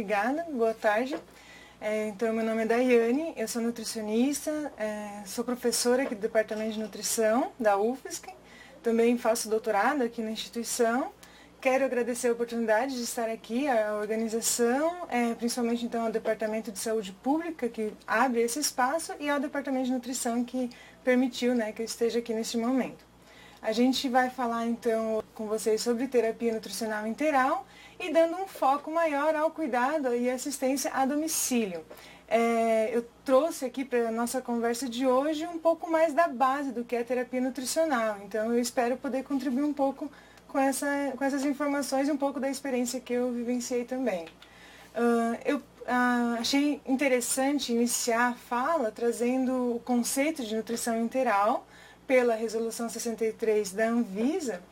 obrigada, boa tarde. Então, meu nome é Daiane, eu sou nutricionista, sou professora aqui do Departamento de Nutrição da UFSC, também faço doutorado aqui na instituição. Quero agradecer a oportunidade de estar aqui, à organização, principalmente então ao Departamento de Saúde Pública, que abre esse espaço, e ao Departamento de Nutrição, que permitiu, que eu esteja aqui neste momento. A gente vai falar então com vocês sobre terapia nutricional integral e dando um foco maior ao cuidado e assistência a domicílio. Eu trouxe aqui para a nossa conversa de hoje um pouco mais da base do que é a terapia nutricional, então eu espero poder contribuir um pouco com essas informações e um pouco da experiência que eu vivenciei também. Eu achei interessante iniciar a fala trazendo o conceito de nutrição integral pela Resolução 63 da Anvisa,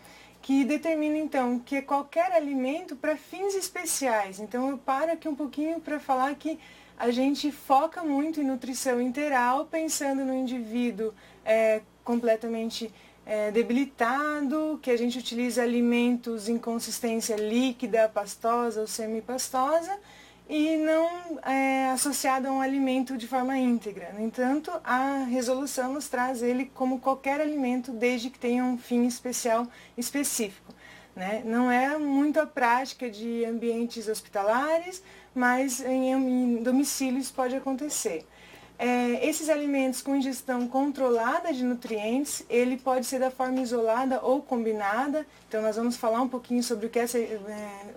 que determina então que qualquer alimento para fins especiais. Então eu paro aqui um pouquinho para falar que a gente foca muito em nutrição integral, pensando no indivíduo completamente debilitado, que a gente utiliza alimentos em consistência líquida, pastosa ou semipastosa, e não associado a um alimento de forma íntegra. No entanto, a resolução nos traz ele como qualquer alimento, desde que tenha um fim específico. Não é muito a prática de ambientes hospitalares, mas em domicílios pode acontecer. Esses alimentos com ingestão controlada de nutrientes, ele pode ser da forma isolada ou combinada. Então nós vamos falar um pouquinho sobre o que é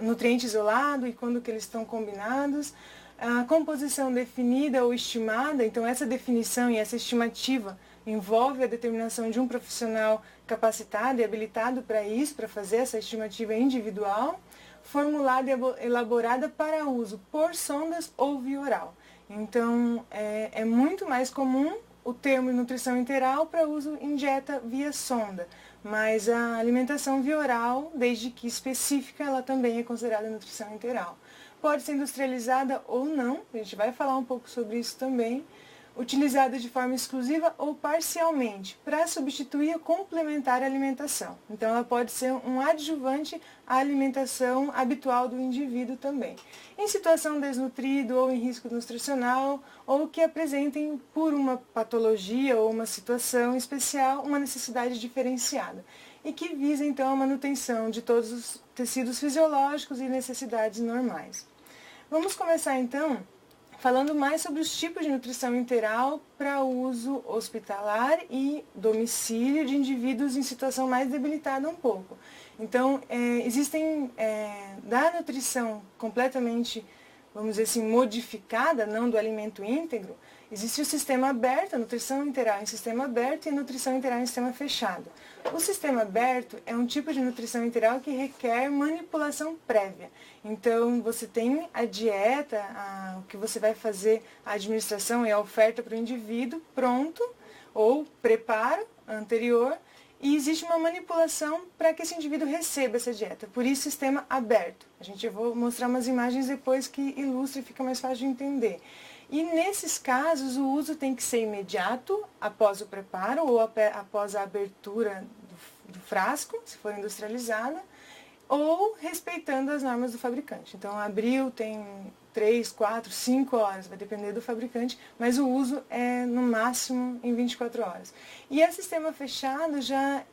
nutriente isolado e quando que eles estão combinados. A composição definida ou estimada, então essa definição e essa estimativa envolve a determinação de um profissional capacitado e habilitado para isso, para fazer essa estimativa individual, formulada e elaborada para uso por sondas ou via oral. Então, é muito mais comum o termo nutrição integral para uso em dieta via sonda, mas a alimentação via oral, desde que específica, ela também é considerada nutrição integral. Pode ser industrializada ou não, a gente vai falar um pouco sobre isso também, utilizada de forma exclusiva ou parcialmente para substituir ou complementar a alimentação. Então, ela pode ser um adjuvante à alimentação habitual do indivíduo também. Em situação desnutrido ou em risco nutricional, ou que apresentem por uma patologia ou uma situação especial uma necessidade diferenciada e que visa então a manutenção de todos os tecidos fisiológicos e necessidades normais. Vamos começar então falando mais sobre os tipos de nutrição integral para uso hospitalar e domicílio de indivíduos em situação mais debilitada um pouco. Então, existem da nutrição completamente, vamos dizer assim, modificada, não do alimento íntegro, existe o sistema aberto, a nutrição integral em sistema aberto e a nutrição integral em sistema fechado. O sistema aberto é um tipo de nutrição integral que requer manipulação prévia. Então, você tem a dieta, o que você vai fazer, a administração e a oferta para o indivíduo pronto, ou preparo anterior, e existe uma manipulação para que esse indivíduo receba essa dieta. Por isso, sistema aberto. Eu vou mostrar umas imagens depois que ilustra e fica mais fácil de entender. E nesses casos, o uso tem que ser imediato, após o preparo ou após a abertura do frasco, se for industrializada, ou respeitando as normas do fabricante. Então, abriu, tem 3, 4, 5 horas, vai depender do fabricante, mas o uso é no máximo em 24 horas. E a sistema fechado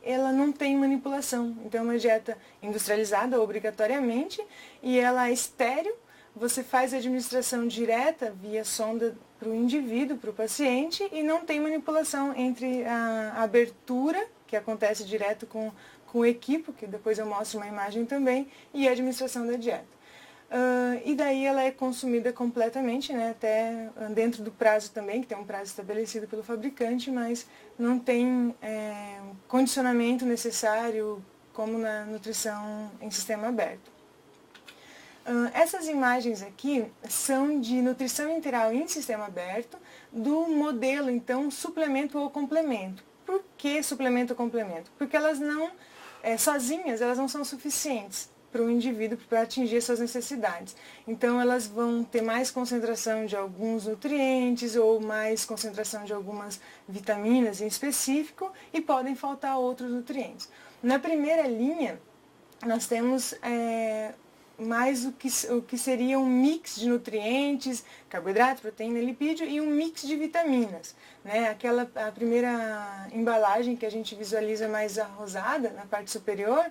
ela não tem manipulação, então é uma dieta industrializada obrigatoriamente e ela é estéril. Você faz a administração direta via sonda para o indivíduo, para o paciente, e não tem manipulação entre a abertura, que acontece direto com o equipo, que depois eu mostro uma imagem também, e a administração da dieta. E daí ela é consumida completamente, até dentro do prazo também, que tem um prazo estabelecido pelo fabricante, mas não tem condicionamento necessário como na nutrição em sistema aberto. Essas imagens aqui são de nutrição integral em sistema aberto, do modelo, então, suplemento ou complemento. Por que suplemento ou complemento? Porque elas não, sozinhas, elas não são suficientes para o indivíduo para atingir suas necessidades. Então, elas vão ter mais concentração de alguns nutrientes ou mais concentração de algumas vitaminas em específico e podem faltar outros nutrientes. Na primeira linha, nós temos mais o que seria um mix de nutrientes, carboidrato, proteína, lipídio e um mix de vitaminas. Né? A primeira embalagem que a gente visualiza mais arrosada, na parte superior,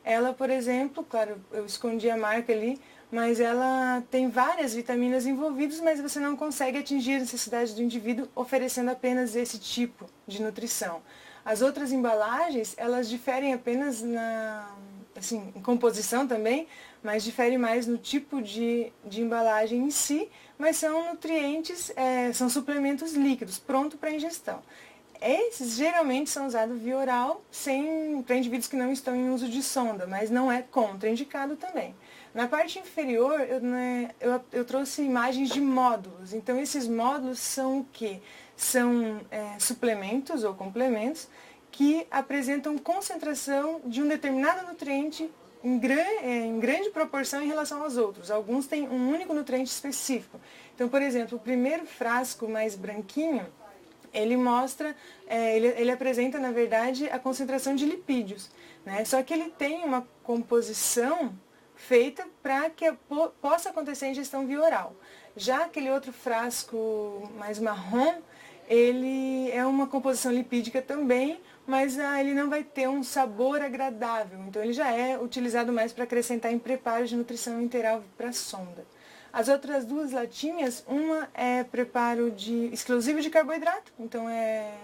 ela, por exemplo, claro, eu escondi a marca ali, mas ela tem várias vitaminas envolvidas, mas você não consegue atingir a necessidade do indivíduo oferecendo apenas esse tipo de nutrição. As outras embalagens, elas diferem apenas em composição também, mas diferem mais no tipo de embalagem em si, mas são nutrientes, são suplementos líquidos, pronto para ingestão. Esses geralmente são usados via oral para indivíduos que não estão em uso de sonda, mas não é contraindicado também. Na parte inferior, eu trouxe imagens de módulos. Então, esses módulos são o quê? São suplementos ou complementos que apresentam concentração de um determinado nutriente em grande proporção em relação aos outros. Alguns têm um único nutriente específico. Então, por exemplo, o primeiro frasco mais branquinho, ele mostra, ele apresenta, na verdade, a concentração de lipídios, né? Só que ele tem uma composição feita para que possa acontecer a ingestão via oral. Já aquele outro frasco mais marrom, ele é uma composição lipídica também, mas ele não vai ter um sabor agradável. Então, ele já é utilizado mais para acrescentar em preparos de nutrição interal para a sonda. As outras duas latinhas, uma é preparo exclusivo de carboidrato, então é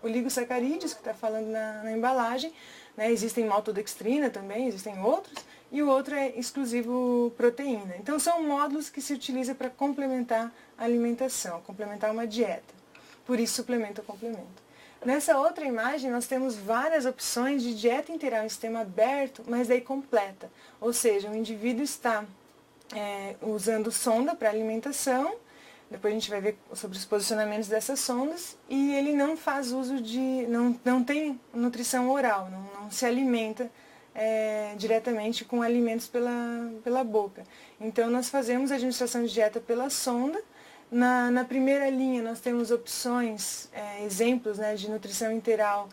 oligosacarídeos, que está falando na embalagem, né? Existem maltodextrina também, existem outros, e o outro é exclusivo proteína. Então são módulos que se utilizam para complementar a alimentação, complementar uma dieta. Por isso suplemento ou complemento. Nessa outra imagem nós temos várias opções de dieta integral em sistema aberto, mas daí completa. Ou seja, o indivíduo está usando sonda para alimentação, depois a gente vai ver sobre os posicionamentos dessas sondas, e ele não faz uso não tem nutrição oral, não se alimenta diretamente com alimentos pela boca. Então nós fazemos a administração de dieta pela sonda. Na primeira linha nós temos opções, exemplos, né, de nutrição integral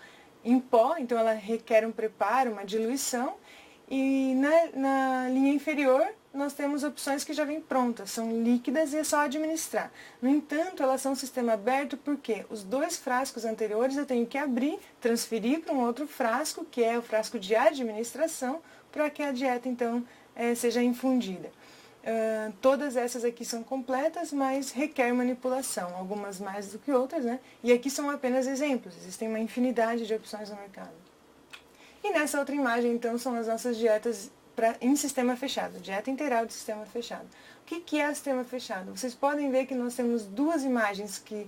em pó, então ela requer um preparo, uma diluição, e na linha inferior nós temos opções que já vêm prontas, são líquidas e é só administrar. No entanto, elas são um sistema aberto porque os dois frascos anteriores eu tenho que abrir, transferir para um outro frasco, que é o frasco de administração, para que a dieta então seja infundida. Todas essas aqui são completas, mas requer manipulação, algumas mais do que outras, né? E aqui são apenas exemplos, existem uma infinidade de opções no mercado. E nessa outra imagem, então, são as nossas dietas em sistema fechado, dieta integral de sistema fechado. O que é sistema fechado? Vocês podem ver que nós temos duas imagens que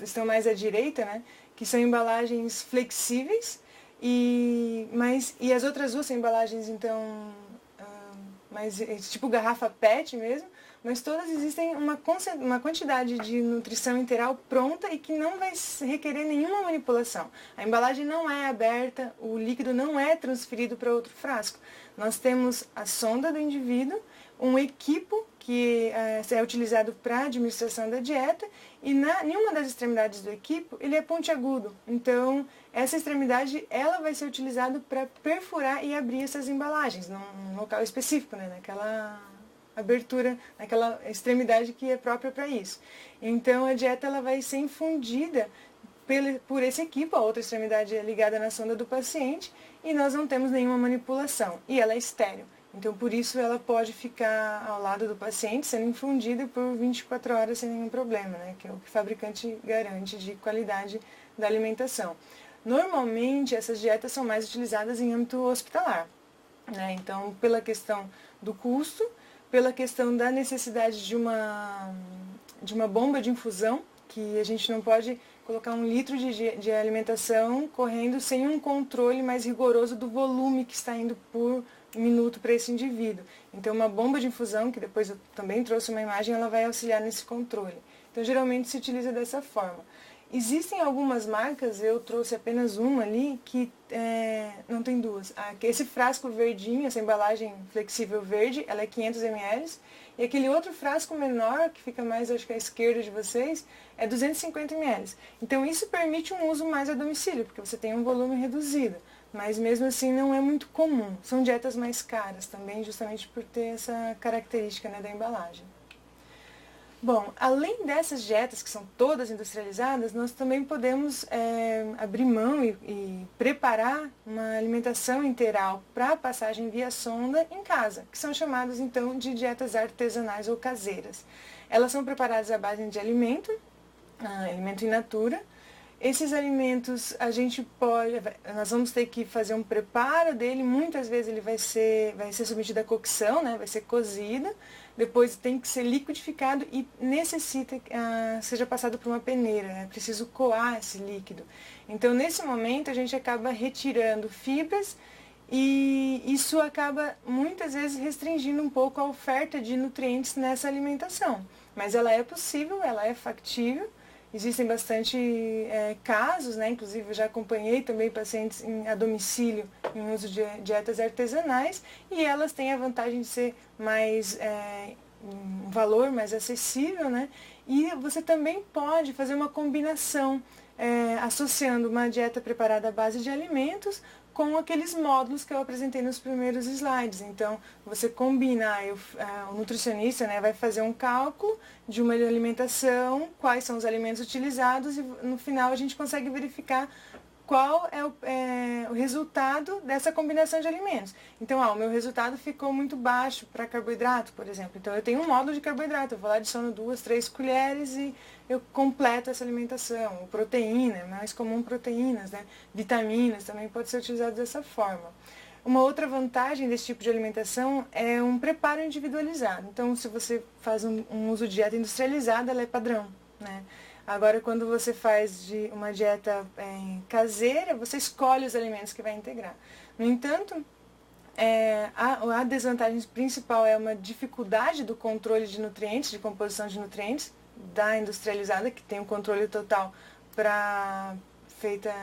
estão mais à direita, né? Que são embalagens flexíveis, e as outras duas são embalagens, então, tipo garrafa PET mesmo, mas todas existem uma quantidade de nutrição integral pronta e que não vai requerer nenhuma manipulação. A embalagem não é aberta, o líquido não é transferido para outro frasco. Nós temos a sonda do indivíduo, um equipo que é utilizado para a administração da dieta, e em uma das extremidades do equipo ele é pontiagudo. Então, essa extremidade ela vai ser utilizada para perfurar e abrir essas embalagens, num local específico, né, naquela abertura, naquela extremidade que é própria para isso. Então, a dieta ela vai ser infundida por esse equipo, a outra extremidade é ligada na sonda do paciente, e nós não temos nenhuma manipulação, e ela é estéril. Então, por isso, ela pode ficar ao lado do paciente, sendo infundida por 24 horas sem nenhum problema, né? Que é o que o fabricante garante de qualidade da alimentação. Normalmente, essas dietas são mais utilizadas em âmbito hospitalar, né? Então, pela questão do custo, pela questão da necessidade de uma bomba de infusão, que a gente não pode colocar 1 litro de alimentação correndo sem um controle mais rigoroso do volume que está indo por minuto para esse indivíduo. Então, uma bomba de infusão, que depois eu também trouxe uma imagem, ela vai auxiliar nesse controle. Então, geralmente se utiliza dessa forma. Existem algumas marcas, eu trouxe apenas uma ali, que não tem duas. Esse frasco verdinho, essa embalagem flexível verde, ela é 500 ml. E aquele outro frasco menor, que fica mais, acho que à esquerda de vocês, é 250 ml. Então, isso permite um uso mais a domicílio, porque você tem um volume reduzido. mas mesmo assim não é muito comum. São dietas mais caras também, justamente por ter essa característica, né, da embalagem. Bom, além dessas dietas que são todas industrializadas, nós também podemos abrir mão e preparar uma alimentação integral para passagem via sonda em casa, que são chamadas então de dietas artesanais ou caseiras. Elas são preparadas à base de alimento in natura. Esses alimentos nós vamos ter que fazer um preparo dele, muitas vezes ele vai ser submetido à cocção, né, vai ser cozido, depois tem que ser liquidificado e necessita que seja passado por uma peneira, é preciso coar esse líquido. Então, nesse momento, a gente acaba retirando fibras e isso acaba muitas vezes restringindo um pouco a oferta de nutrientes nessa alimentação. Mas ela é possível, ela é factível. Existem bastante casos, né? Inclusive eu já acompanhei também pacientes a domicílio em uso de dietas artesanais e elas têm a vantagem de ser mais, um valor mais acessível, né? E você também pode fazer uma combinação associando uma dieta preparada à base de alimentos com aqueles módulos que eu apresentei nos primeiros slides. Então, você combina, o nutricionista, né, vai fazer um cálculo de uma alimentação, quais são os alimentos utilizados e no final a gente consegue verificar qual é o resultado dessa combinação de alimentos. Então, o meu resultado ficou muito baixo para carboidrato, por exemplo. Então, eu tenho um módulo de carboidrato, eu vou lá adiciono 2, 3 colheres e eu completo essa alimentação. Proteína, é mais comum proteínas, né? Vitaminas também pode ser utilizado dessa forma. Uma outra vantagem desse tipo de alimentação é um preparo individualizado. Então, se você faz um uso de dieta industrializada, ela é padrão, né? Agora, quando você faz uma dieta caseira, você escolhe os alimentos que vai integrar. No entanto, a desvantagem principal é uma dificuldade do controle de nutrientes, de composição de nutrientes, da industrializada, que tem o controle total feita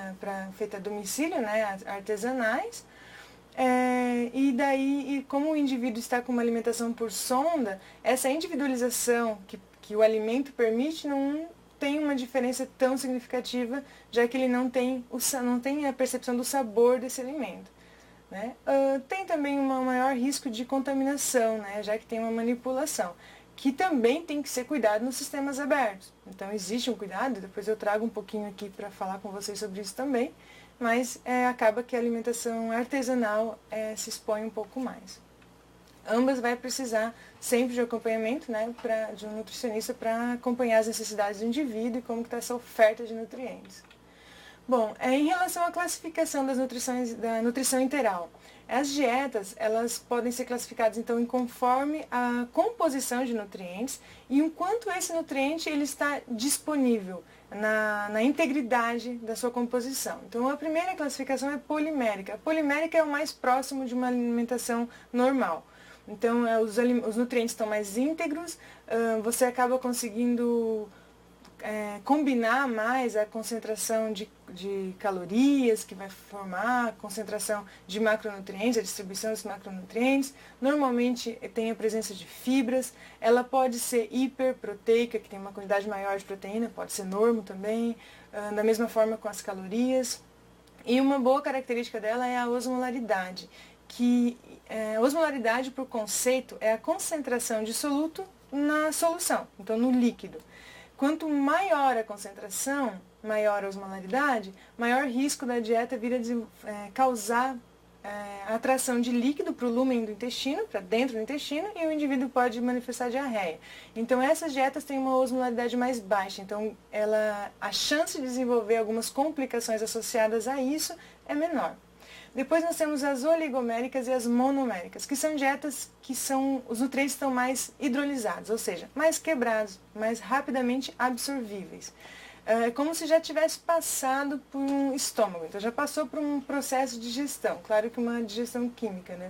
a domicílio, né, artesanais. E como o indivíduo está com uma alimentação por sonda, essa individualização que o alimento permite não tem uma diferença tão significativa, já que ele não tem a percepção do sabor desse alimento, né? Tem também um maior risco de contaminação, né, já que tem uma manipulação, que também tem que ser cuidado nos sistemas abertos. Então existe um cuidado, depois eu trago um pouquinho aqui para falar com vocês sobre isso também, mas acaba que a alimentação artesanal se expõe um pouco mais. Ambas vai precisar sempre de acompanhamento, né, de um nutricionista para acompanhar as necessidades do indivíduo e como está essa oferta de nutrientes. Bom, em relação à classificação da nutrição integral, as dietas elas podem ser classificadas então conforme a composição de nutrientes e o quanto esse nutriente ele está disponível na integridade da sua composição. Então, a primeira classificação é polimérica. A polimérica é o mais próximo de uma alimentação normal. Então, os nutrientes estão mais íntegros, você acaba conseguindo combinar mais a concentração de calorias que vai formar, a concentração de macronutrientes, a distribuição dos macronutrientes. Normalmente tem a presença de fibras, ela pode ser hiperproteica, que tem uma quantidade maior de proteína, pode ser normo também, da mesma forma com as calorias. E uma boa característica dela é a osmolaridade, que osmolaridade, por conceito, é a concentração de soluto na solução, então no líquido. Quanto maior a concentração, maior a osmolaridade, maior risco da dieta vir a causar a atração de líquido para o lúmen do intestino, para dentro do intestino, e o indivíduo pode manifestar diarreia. Então, essas dietas têm uma osmolaridade mais baixa, então a chance de desenvolver algumas complicações associadas a isso é menor. Depois nós temos as oligoméricas e as monoméricas, que são dietas que os nutrientes estão mais hidrolizados, ou seja, mais quebrados, mais rapidamente absorvíveis. É como se já tivesse passado por um estômago, então já passou por um processo de digestão, claro que uma digestão química, né?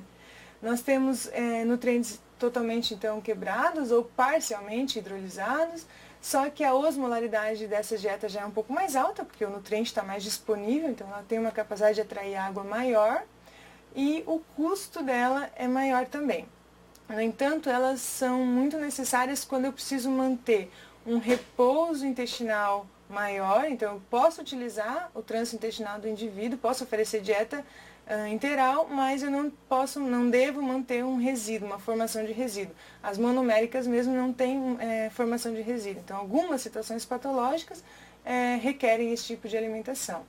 Nós temos nutrientes totalmente então quebrados ou parcialmente hidrolizados, só que a osmolaridade dessa dieta já é um pouco mais alta, porque o nutriente está mais disponível, então ela tem uma capacidade de atrair água maior e o custo dela é maior também. No entanto, elas são muito necessárias quando eu preciso manter um repouso intestinal maior, então eu posso utilizar o trânsito intestinal do indivíduo, posso oferecer dieta integral, mas eu não devo manter um resíduo, uma formação de resíduo. As monoméricas mesmo não têm formação de resíduo. Então, algumas situações patológicas requerem esse tipo de alimentação.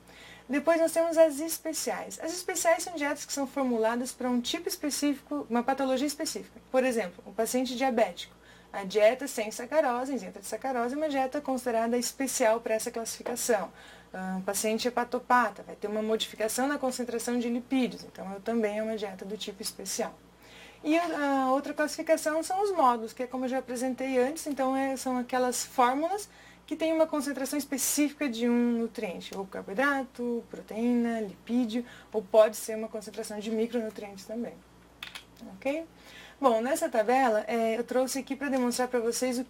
Depois nós temos as especiais. As especiais são dietas que são formuladas para um tipo específico, uma patologia específica. Por exemplo, o paciente diabético. A dieta sem sacarose, isenta de sacarose, é uma dieta considerada especial para essa classificação. O paciente hepatopata vai ter uma modificação na concentração de lipídios, então também é uma dieta do tipo especial. E a outra classificação são os módulos, que é como eu já apresentei antes, então são aquelas fórmulas que têm uma concentração específica de um nutriente, ou carboidrato, proteína, lipídio, ou pode ser uma concentração de micronutrientes também. Ok? Bom, nessa tabela eu trouxe aqui para demonstrar para vocês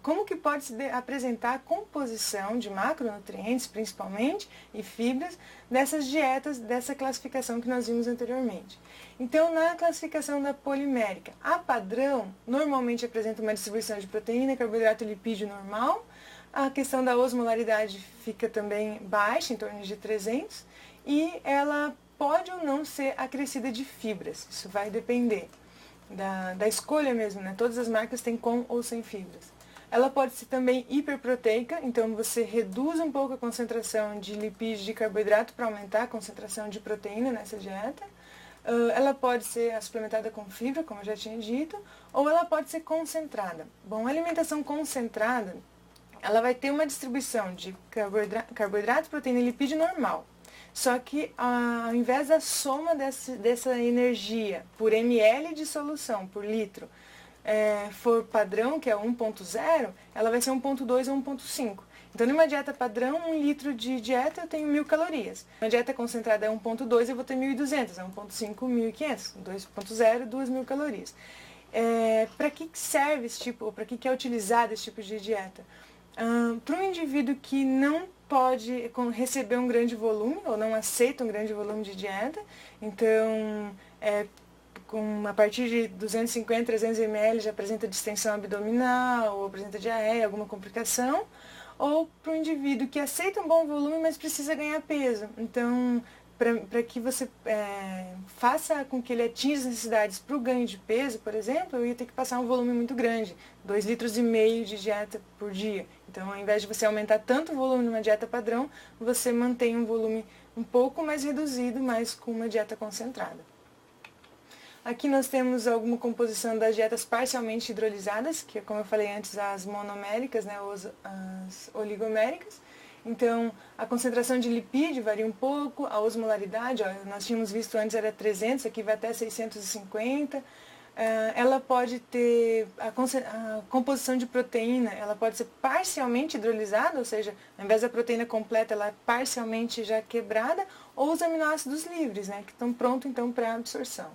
como que pode se apresentar a composição de macronutrientes, principalmente, e fibras, dessas dietas, dessa classificação que nós vimos anteriormente. Então, na classificação da polimérica, a padrão normalmente apresenta uma distribuição de proteína, carboidrato e lipídio normal. A questão da osmolaridade fica também baixa, em torno de 300, e ela pode ou não ser acrescida de fibras. Isso vai depender da escolha mesmo, né? Todas as marcas têm com ou sem fibras. Ela pode ser também hiperproteica, então você reduz um pouco a concentração de lipídio e de carboidrato para aumentar a concentração de proteína nessa dieta. Ela pode ser suplementada com fibra, como eu já tinha dito, ou ela pode ser concentrada. Bom, a alimentação concentrada, ela vai ter uma distribuição de carboidrato, proteína e lipídio normal. Só que ao invés da soma dessa energia por ml de solução, por litro, for padrão, que é 1.0, ela vai ser 1.2 ou 1.5. Então, numa dieta padrão, 1 litro de dieta eu tenho 1.000 calorias. Uma dieta concentrada é 1.2, eu vou ter 1.200, é 1.5, 1.500, 2.0, 2.000 calorias. Para que serve esse tipo, ou para que é utilizado esse tipo de dieta? Para um indivíduo que não pode receber um grande volume, ou não aceita um grande volume de dieta, então, a partir de 250, 300 ml já apresenta distensão abdominal, ou apresenta diarreia, alguma complicação, ou para um indivíduo que aceita um bom volume, mas precisa ganhar peso. Então, para que você faça com que ele atinja as necessidades para o ganho de peso, por exemplo, eu ia ter que passar um volume muito grande, 2,5 litros de dieta por dia. Então, ao invés de você aumentar tanto o volume numa dieta padrão, você mantém um volume um pouco mais reduzido, mas com uma dieta concentrada. Aqui nós temos alguma composição das dietas parcialmente hidrolisadas, que, como eu falei antes, as monoméricas, né, as oligoméricas. Então, a concentração de lipídio varia um pouco, a osmolaridade, nós tínhamos visto antes era 300, aqui vai até 650. Ela pode ter a composição de proteína, ela pode ser parcialmente hidrolisada, ou seja, ao invés da proteína completa, ela é parcialmente já quebrada, ou os aminoácidos livres, né, que estão prontos então para absorção.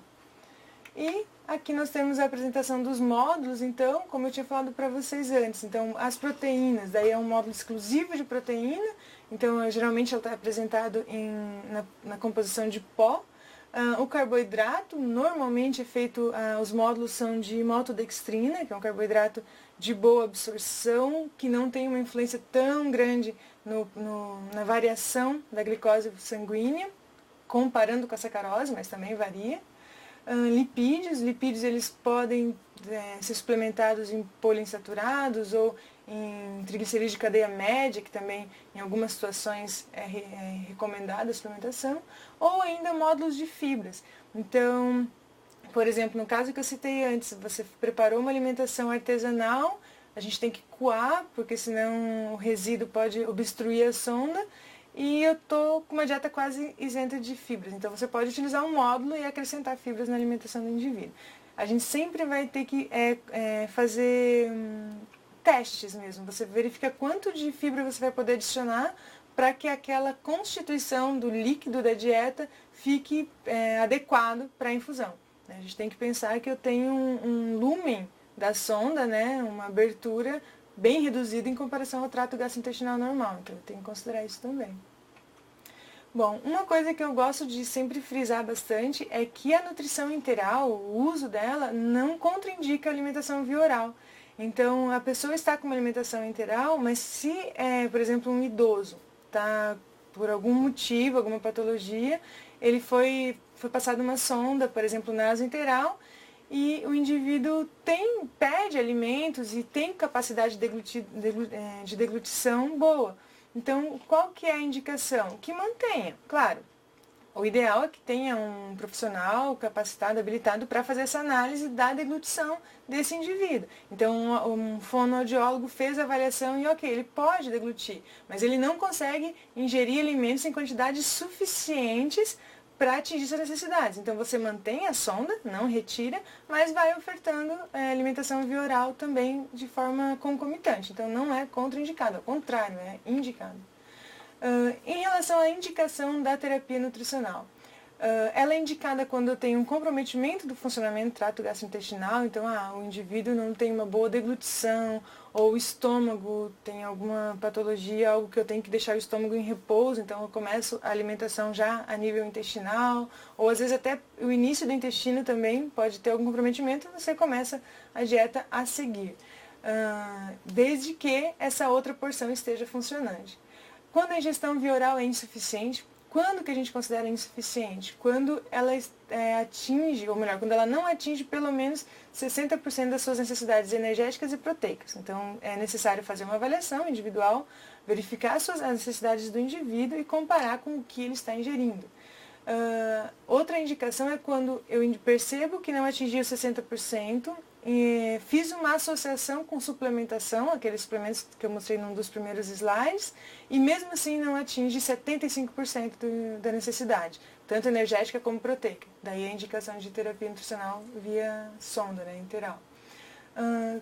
E aqui nós temos a apresentação dos módulos, então, como eu tinha falado para vocês antes. Então, as proteínas, daí é um módulo exclusivo de proteína, então geralmente ela está apresentado na composição de pó. O carboidrato, normalmente é feito, os módulos são de maltodextrina, que é um carboidrato de boa absorção, que não tem uma influência tão grande na variação da glicose sanguínea, comparando com a sacarose, mas também varia. Lipídios eles podem ser suplementados em poliinsaturados ou em triglicerídeos de cadeia média, que também em algumas situações é recomendada a suplementação, ou ainda módulos de fibras. Então, por exemplo, no caso que eu citei antes, você preparou uma alimentação artesanal, a gente tem que coar, porque senão o resíduo pode obstruir a sonda, e eu estou com uma dieta quase isenta de fibras. Então, você pode utilizar um módulo e acrescentar fibras na alimentação do indivíduo. A gente sempre vai ter que fazer testes mesmo. Você verifica quanto de fibra você vai poder adicionar para que aquela constituição do líquido da dieta fique adequado para a infusão. A gente tem que pensar que eu tenho um lumen da sonda, né, uma abertura bem reduzido em comparação ao trato gastrointestinal normal, então eu tenho que considerar isso também. Bom, uma coisa que eu gosto de sempre frisar bastante é que a nutrição enteral, o uso dela, não contraindica a alimentação via oral. Então, a pessoa está com uma alimentação enteral, mas se por exemplo, um idoso está por algum motivo, alguma patologia, ele foi passada uma sonda, por exemplo, nasointeral, e o indivíduo pede alimentos e tem capacidade de deglutição boa. Então, qual que é a indicação? Que mantenha, claro. O ideal é que tenha um profissional capacitado, habilitado para fazer essa análise da deglutição desse indivíduo. Então, um fonoaudiólogo fez a avaliação e, ok, ele pode deglutir, mas ele não consegue ingerir alimentos em quantidades suficientes para atingir suas necessidades. Então, você mantém a sonda, não retira, mas vai ofertando alimentação via oral também de forma concomitante. Então, não é contraindicado, ao contrário, é indicado. Em relação à indicação da terapia nutricional, ela é indicada quando eu tenho um comprometimento do funcionamento do trato gastrointestinal, então o indivíduo não tem uma boa deglutição, ou o estômago tem alguma patologia, algo que eu tenho que deixar o estômago em repouso, então eu começo a alimentação já a nível intestinal, ou às vezes até o início do intestino também pode ter algum comprometimento, você começa a dieta a seguir, desde que essa outra porção esteja funcionante. Quando a ingestão via oral é insuficiente, quando que a gente considera insuficiente? Quando ela atinge, ou melhor, quando ela não atinge pelo menos 60% das suas necessidades energéticas e proteicas. Então, é necessário fazer uma avaliação individual, verificar as necessidades do indivíduo e comparar com o que ele está ingerindo. Outra indicação é quando eu percebo que não atingi os 60%, fiz uma associação com suplementação, aqueles suplementos que eu mostrei num dos primeiros slides, e mesmo assim não atinge 75% da necessidade, tanto energética como proteica. Daí a indicação de terapia nutricional via sonda, interal.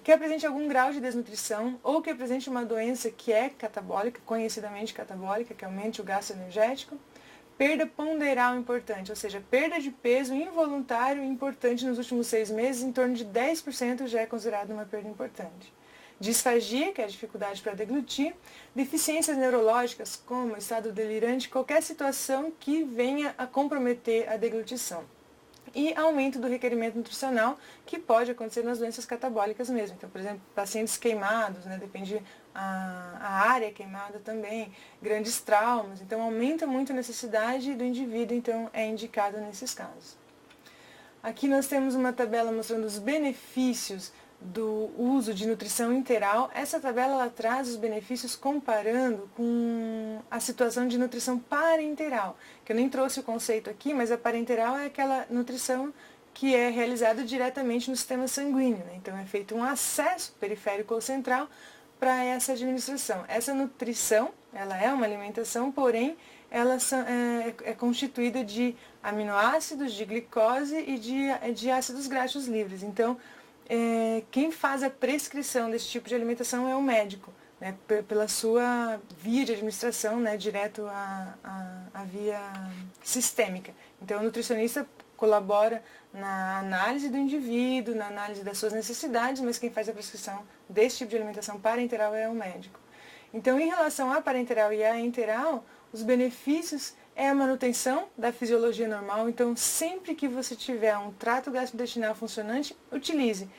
Que apresente algum grau de desnutrição ou que apresente uma doença que é catabólica, conhecidamente catabólica, que aumente o gasto energético. Perda ponderal importante, ou seja, perda de peso involuntário importante nos últimos 6 meses, em torno de 10% já é considerado uma perda importante. Disfagia, que é a dificuldade para deglutir, deficiências neurológicas, como estado delirante, qualquer situação que venha a comprometer a deglutição. E aumento do requerimento nutricional, que pode acontecer nas doenças catabólicas mesmo. Então, por exemplo, pacientes queimados, depende a área queimada também, grandes traumas. Então, aumenta muito a necessidade do indivíduo, então é indicado nesses casos. Aqui nós temos uma tabela mostrando os benefícios do uso de nutrição interal. Essa tabela ela traz os benefícios comparando com a situação de nutrição parenteral, que eu nem trouxe o conceito aqui, mas a parenteral é aquela nutrição que é realizada diretamente no sistema sanguíneo, Então é feito um acesso periférico ou central para essa administração. Essa nutrição, ela é uma alimentação, porém ela é constituída de aminoácidos, de glicose e de ácidos graxos livres. Então, quem faz a prescrição desse tipo de alimentação é o médico, pela sua via de administração, direto à via sistêmica. Então, o nutricionista colabora na análise do indivíduo, na análise das suas necessidades, mas quem faz a prescrição desse tipo de alimentação parenteral é o médico. Então, em relação à parenteral e à enteral, os benefícios é a manutenção da fisiologia normal. Então, sempre que você tiver um trato gastrointestinal funcionante, utilize.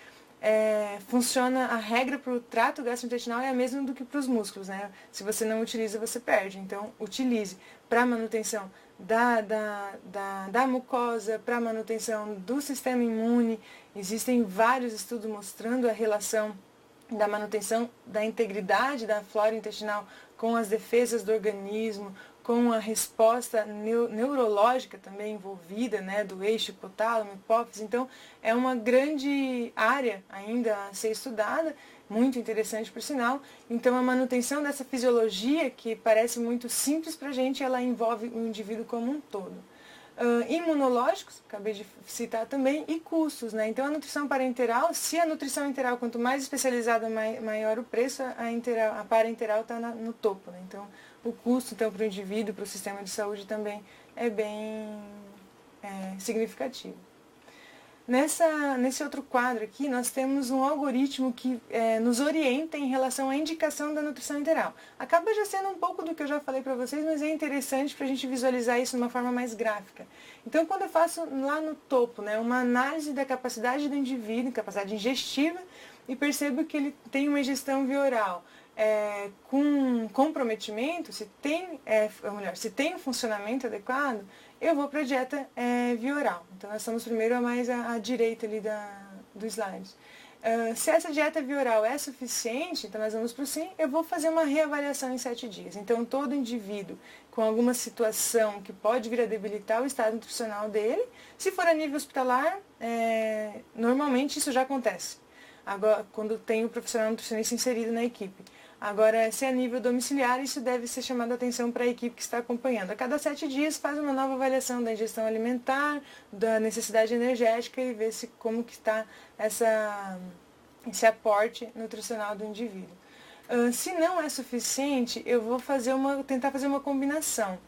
Funciona a regra para o trato gastrointestinal é a mesma do que para os músculos, Se você não utiliza, você perde. Então, utilize para a manutenção da mucosa, para a manutenção do sistema imune. Existem vários estudos mostrando a relação da manutenção da integridade da flora intestinal com as defesas do organismo, com a resposta neurológica também envolvida, do eixo hipotálamo, hipófise. Então, é uma grande área ainda a ser estudada, muito interessante por sinal. Então, a manutenção dessa fisiologia, que parece muito simples para a gente, ela envolve o indivíduo como um todo. Imunológicos, acabei de citar também, e custos, Então, a nutrição parenteral, se a nutrição enteral, quanto mais especializada, maior o preço, a parenteral está no topo, Então, o custo, então, para o indivíduo, para o sistema de saúde também é bem significativo. Nesse outro quadro aqui, nós temos um algoritmo que nos orienta em relação à indicação da nutrição enteral. Acaba já sendo um pouco do que eu já falei para vocês, mas é interessante para a gente visualizar isso de uma forma mais gráfica. Então, quando eu faço lá no topo, uma análise da capacidade do indivíduo, capacidade ingestiva, e percebo que ele tem uma ingestão via oral com comprometimento, se tem um funcionamento adequado, eu vou para a dieta via oral. Então, nós estamos primeiro a mais à direita ali do slide. Se essa dieta via oral é suficiente, então nós vamos para o sim, eu vou fazer uma reavaliação em 7 dias. Então, todo indivíduo com alguma situação que pode vir a debilitar o estado nutricional dele, se for a nível hospitalar, normalmente isso já acontece. Agora, quando tem o profissional nutricionista inserido na equipe. Agora, se é a nível domiciliar, isso deve ser chamado a atenção para a equipe que está acompanhando. A cada 7 dias faz uma nova avaliação da ingestão alimentar, da necessidade energética e vê como que está esse aporte nutricional do indivíduo. Se não é suficiente, eu vou tentar fazer uma combinação.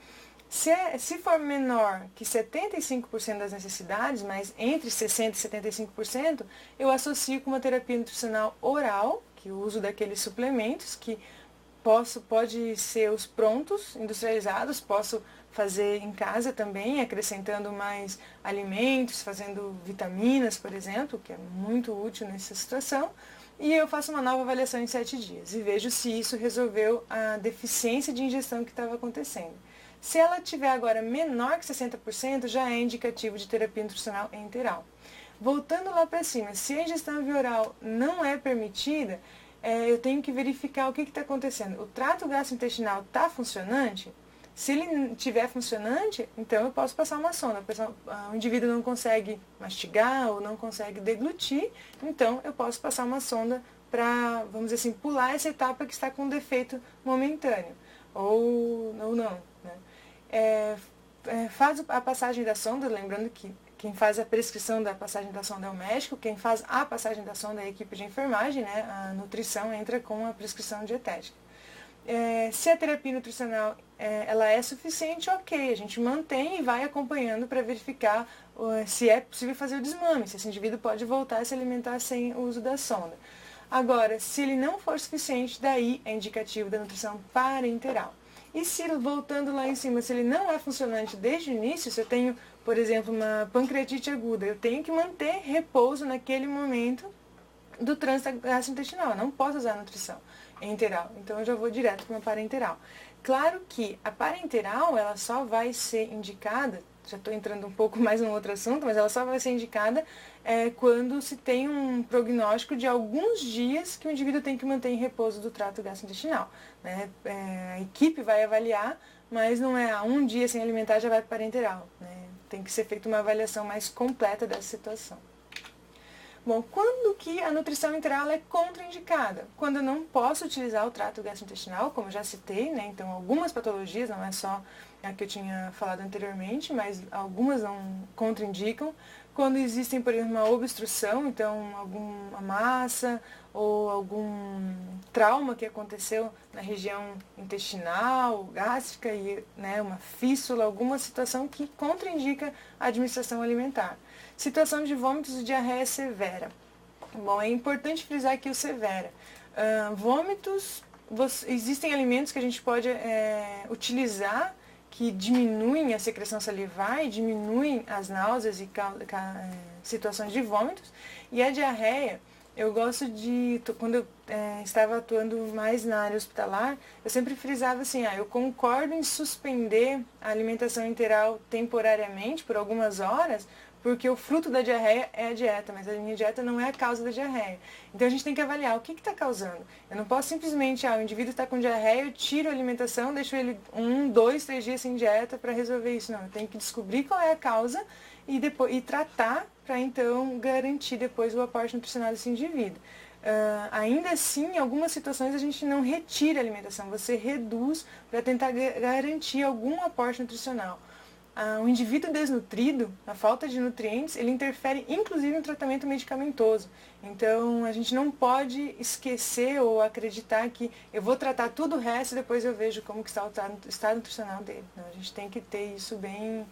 Se for menor que 75% das necessidades, mas entre 60% e 75%, eu associo com uma terapia nutricional oral, que o uso daqueles suplementos, que pode ser os prontos, industrializados, posso fazer em casa também, acrescentando mais alimentos, fazendo vitaminas, por exemplo, que é muito útil nessa situação. E eu faço uma nova avaliação em 7 dias e vejo se isso resolveu a deficiência de ingestão que estava acontecendo. Se ela tiver agora menor que 60%, já é indicativo de terapia nutricional enteral. Voltando lá para cima, se a ingestão via oral não é permitida, eu tenho que verificar o que está acontecendo. O trato gastrointestinal está funcionante? Se ele estiver funcionante, então eu posso passar uma sonda. O indivíduo não consegue mastigar ou não consegue deglutir, então eu posso passar uma sonda para, vamos dizer assim, pular essa etapa que está com defeito momentâneo. Ou não. Né? Faz a passagem da sonda, lembrando que quem faz a prescrição da passagem da sonda é o médico, quem faz a passagem da sonda é a equipe de enfermagem, né? A nutrição entra com a prescrição dietética. Se a terapia nutricional ela é suficiente, ok, a gente mantém e vai acompanhando para verificar se é possível fazer o desmame, se esse indivíduo pode voltar a se alimentar sem o uso da sonda. Agora, se ele não for suficiente, daí é indicativo da nutrição parenteral. E se, voltando lá em cima, se ele não é funcionante desde o início, se eu tenho, por exemplo, uma pancreatite aguda, eu tenho que manter repouso naquele momento do trânsito gastrointestinal. Eu não posso usar a nutrição enteral. Então, eu já vou direto para uma parenteral. Claro que a parenteral, ela só vai ser indicada, já estou entrando um pouco mais num outro assunto, mas ela só vai ser indicada quando se tem um prognóstico de alguns dias que o indivíduo tem que manter em repouso do trato gastrointestinal. Né? A equipe vai avaliar, mas não é um dia sem alimentar já vai para parenteral. Né? Tem que ser feita uma avaliação mais completa dessa situação. Bom, quando que a nutrição enteral é contraindicada? Quando eu não posso utilizar o trato gastrointestinal, como eu já citei, né? Então algumas patologias, não é só a que eu tinha falado anteriormente, mas algumas não contraindicam. Quando existem, por exemplo, uma obstrução, então alguma massa ou algum trauma que aconteceu na região intestinal, gástrica, e, né, uma fístula, alguma situação que contraindica a administração alimentar. Situação de vômitos e diarreia severa. Bom, é importante frisar aqui o severa. Vômitos, existem alimentos que a gente pode utilizar que diminuem a secreção salivar e diminuem as náuseas e situações de vômitos. E a diarreia, eu gosto de, quando eu estava atuando mais na área hospitalar, eu sempre frisava assim, eu concordo em suspender a alimentação enteral temporariamente, por algumas horas, porque o fruto da diarreia é a dieta, mas a minha dieta não é a causa da diarreia. Então a gente tem que avaliar o que está causando. Eu não posso simplesmente, o indivíduo está com diarreia, eu tiro a alimentação, deixo ele 1, 2, 3 dias sem dieta para resolver isso. Não, eu tenho que descobrir qual é a causa e tratar para então garantir depois o aporte nutricional desse indivíduo. Ainda assim, em algumas situações a gente não retira a alimentação, você reduz para tentar garantir algum aporte nutricional. O indivíduo desnutrido, a falta de nutrientes, ele interfere inclusive no tratamento medicamentoso. Então, a gente não pode esquecer ou acreditar que eu vou tratar tudo o resto e depois eu vejo como que está o estado nutricional dele. Não, a gente tem que ter isso bem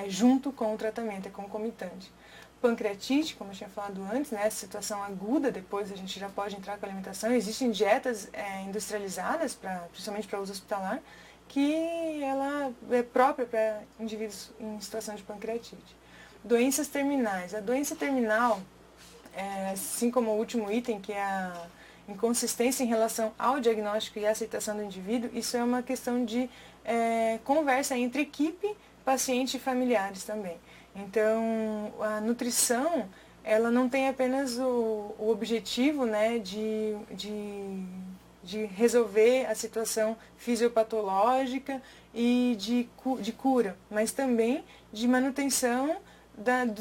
junto com o tratamento, é concomitante. Pancreatite, como eu tinha falado antes, né, situação aguda, depois a gente já pode entrar com a alimentação. Existem dietas industrializadas, principalmente para uso hospitalar, que ela é própria para indivíduos em situação de pancreatite. Doenças terminais. A doença terminal, assim como o último item, que é a inconsistência em relação ao diagnóstico e aceitação do indivíduo, isso é uma questão de conversa entre equipe, paciente e familiares também. Então, a nutrição, ela não tem apenas o objetivo, né, de resolver a situação fisiopatológica e de cura, mas também de manutenção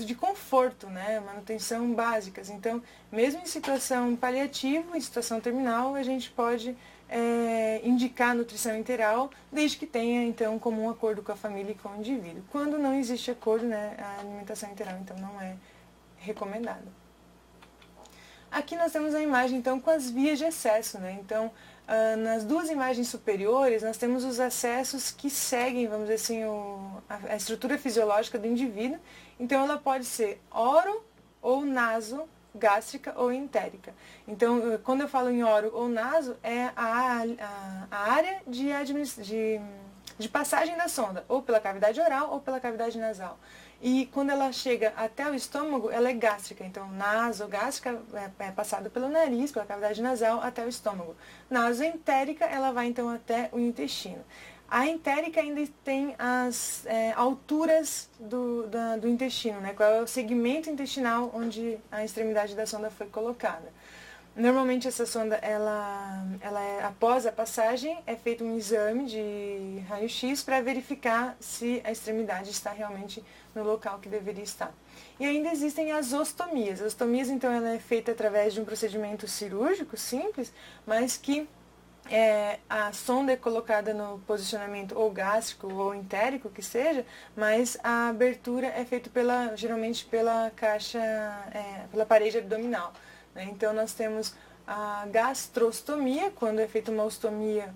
de conforto, né, manutenção básicas. Então, mesmo em situação paliativa, em situação terminal, a gente pode indicar nutrição integral, desde que tenha, então, comum acordo com a família e com o indivíduo. Quando não existe acordo, né, a alimentação integral, então, não é recomendada. Aqui nós temos a imagem, então, com as vias de acesso, né? Então, nas duas imagens superiores, nós temos os acessos que seguem, vamos dizer assim, a estrutura fisiológica do indivíduo. Então, ela pode ser oro ou naso, gástrica ou entérica. Então, quando eu falo em oro ou naso, é a área de passagem da sonda, ou pela cavidade oral ou pela cavidade nasal. E quando ela chega até o estômago, ela é gástrica. Então, nasogástrica é passada pelo nariz, pela cavidade nasal, até o estômago. Nasoentérica, ela vai então até o intestino. A entérica ainda tem as alturas do intestino, né? Qual é o segmento intestinal onde a extremidade da sonda foi colocada. Normalmente essa sonda, após a passagem, é feito um exame de raio-x para verificar se a extremidade está realmente no local que deveria estar. E ainda existem as ostomias. As ostomias, então, ela é feita através de um procedimento cirúrgico simples, mas que a sonda é colocada no posicionamento ou gástrico ou entérico, que seja, mas a abertura é feita geralmente pela caixa, pela parede abdominal. Então, nós temos a gastrostomia, quando é feita uma ostomia